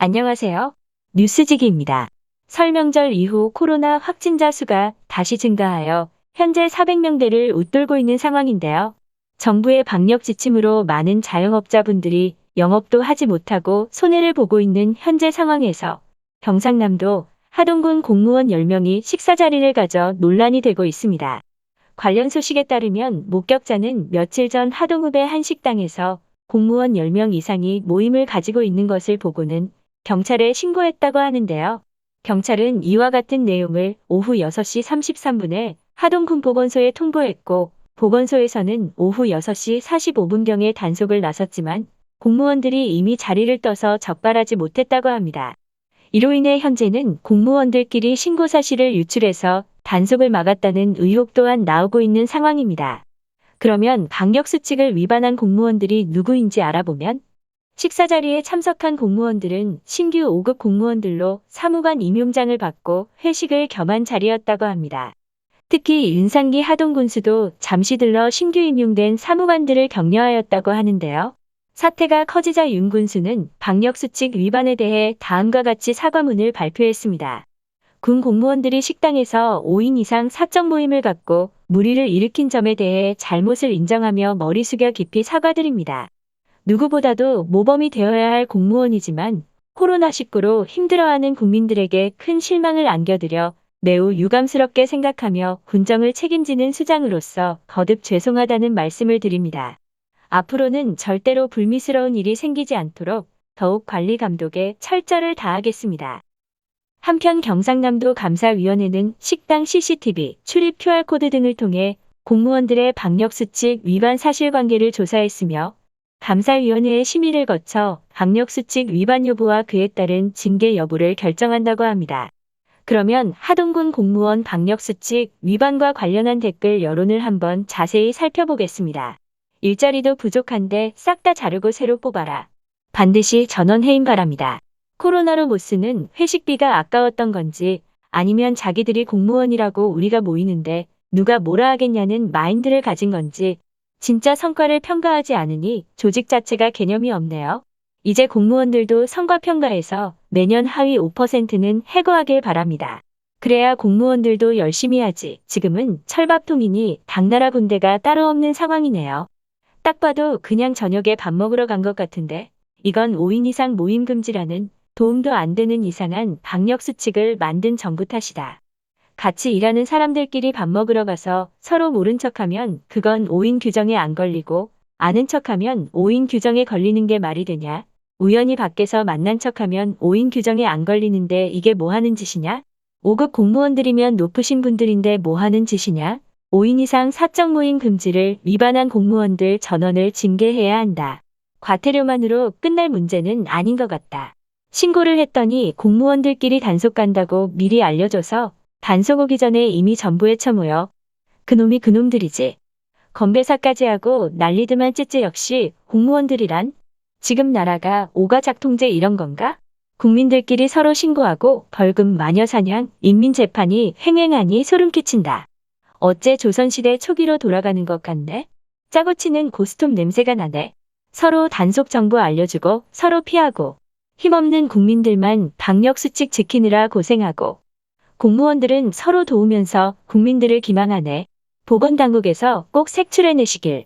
안녕하세요. 뉴스지기입니다. 설 명절 이후 코로나 확진자 수가 다시 증가하여 현재 400명대를 웃돌고 있는 상황인데요. 정부의 방역 지침으로 많은 자영업자분들이 영업도 하지 못하고 손해를 보고 있는 현재 상황에서 경상남도 하동군 공무원 10명이 식사 자리를 가져 논란이 되고 있습니다. 관련 소식에 따르면 목격자는 며칠 전 하동읍의 한 식당에서 공무원 10명 이상이 모임을 가지고 있는 것을 보고는 경찰에 신고했다고 하는데요. 경찰은 이와 같은 내용을 오후 6시 33분에 하동군보건소에 통보했고, 보건소에서는 오후 6시 45분경에 단속을 나섰지만 공무원들이 이미 자리를 떠서 적발하지 못했다고 합니다. 이로 인해 현재는 공무원들끼리 신고 사실을 유출해서 단속을 막았다는 의혹 또한 나오고 있는 상황입니다. 그러면 방역수칙을 위반한 공무원들이 누구인지 알아보면 식사 자리에 참석한 공무원들은 신규 5급 공무원들로 사무관 임용장을 받고 회식을 겸한 자리였다고 합니다. 특히 윤상기 하동군수도 잠시 들러 신규 임용된 사무관들을 격려하였다고 하는데요. 사태가 커지자 윤 군수는 방역수칙 위반에 대해 다음과 같이 사과문을 발표했습니다. 군 공무원들이 식당에서 5인 이상 사적 모임을 갖고 물의를 일으킨 점에 대해 잘못을 인정하며 머리 숙여 깊이 사과드립니다. 누구보다도 모범이 되어야 할 공무원이지만 코로나19로 힘들어하는 국민들에게 큰 실망을 안겨드려 매우 유감스럽게 생각하며 군정을 책임지는 수장으로서 거듭 죄송하다는 말씀을 드립니다. 앞으로는 절대로 불미스러운 일이 생기지 않도록 더욱 관리 감독에 철저를 다하겠습니다. 한편 경상남도 감사위원회는 식당 CCTV, 출입 QR코드 등을 통해 공무원들의 방역수칙 위반 사실관계를 조사했으며 감사위원회의 심의를 거쳐 방역수칙 위반 여부와 그에 따른 징계 여부를 결정한다고 합니다. 그러면 하동군 공무원 방역수칙 위반과 관련한 댓글 여론을 한번 자세히 살펴보겠습니다. 일자리도 부족한데 싹 다 자르고 새로 뽑아라. 반드시 전원 해임 바랍니다. 코로나로 못 쓰는 회식비가 아까웠던 건지 아니면 자기들이 공무원이라고 우리가 모이는데 누가 뭐라 하겠냐는 마인드를 가진 건지 진짜 성과를 평가하지 않으니 조직 자체가 개념이 없네요. 이제 공무원들도 성과 평가에서 매년 하위 5%는 해고하길 바랍니다. 그래야 공무원들도 열심히 하지. 지금은 철밥통이니 당나라 군대가 따로 없는 상황이네요. 딱 봐도 그냥 저녁에 밥 먹으러 간 것 같은데 이건 5인 이상 모임 금지라는 도움도 안 되는 이상한 방역수칙을 만든 정부 탓이다. 같이 일하는 사람들끼리 밥 먹으러 가서 서로 모른 척하면 그건 5인 규정에 안 걸리고 아는 척하면 5인 규정에 걸리는 게 말이 되냐? 우연히 밖에서 만난 척하면 5인 규정에 안 걸리는데 이게 뭐 하는 짓이냐? 5급 공무원들이면 높으신 분들인데 뭐 하는 짓이냐? 5인 이상 사적 모임 금지를 위반한 공무원들 전원을 징계해야 한다. 과태료만으로 끝날 문제는 아닌 것 같다. 신고를 했더니 공무원들끼리 단속 간다고 미리 알려줘서 단속 오기 전에 이미 전부에 쳐모여 그놈이 그놈들이지. 건배사까지 하고 난리드만 찌찌 역시 공무원들이란 지금 나라가 오가작통제 이런 건가? 국민들끼리 서로 신고하고 벌금 마녀사냥 인민재판이 횡행하니 소름 끼친다. 어째 조선시대 초기로 돌아가는 것 같네? 짜고 치는 고스톱 냄새가 나네. 서로 단속 정보 알려주고 서로 피하고 힘없는 국민들만 방역수칙 지키느라 고생하고 공무원들은 서로 도우면서 국민들을 기망하네. 보건당국에서 꼭 색출해내시길.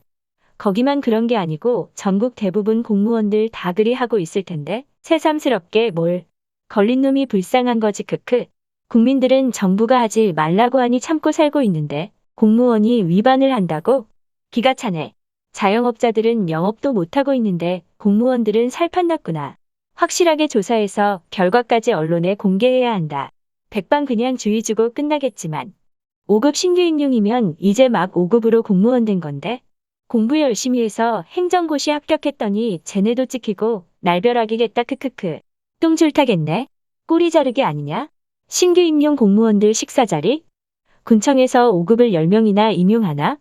거기만 그런 게 아니고 전국 대부분 공무원들 다 그리 하고 있을 텐데 새삼스럽게 뭘. 걸린 놈이 불쌍한 거지 크크. 국민들은 정부가 하지 말라고 하니 참고 살고 있는데 공무원이 위반을 한다고? 기가 차네. 자영업자들은 영업도 못하고 있는데 공무원들은 살판났구나. 확실하게 조사해서 결과까지 언론에 공개해야 한다. 백방 그냥 주의 주고 끝나겠지만 5급 신규 임용이면 이제 막 5급으로 공무원 된 건데 공부 열심히 해서 행정고시 합격했더니 쟤네도 찍히고 날벼락이겠다 크크크. 똥줄 타겠네. 꼬리 자르기 아니냐? 신규 임용 공무원들 식사 자리? 군청에서 5급을 10명이나 임용하나?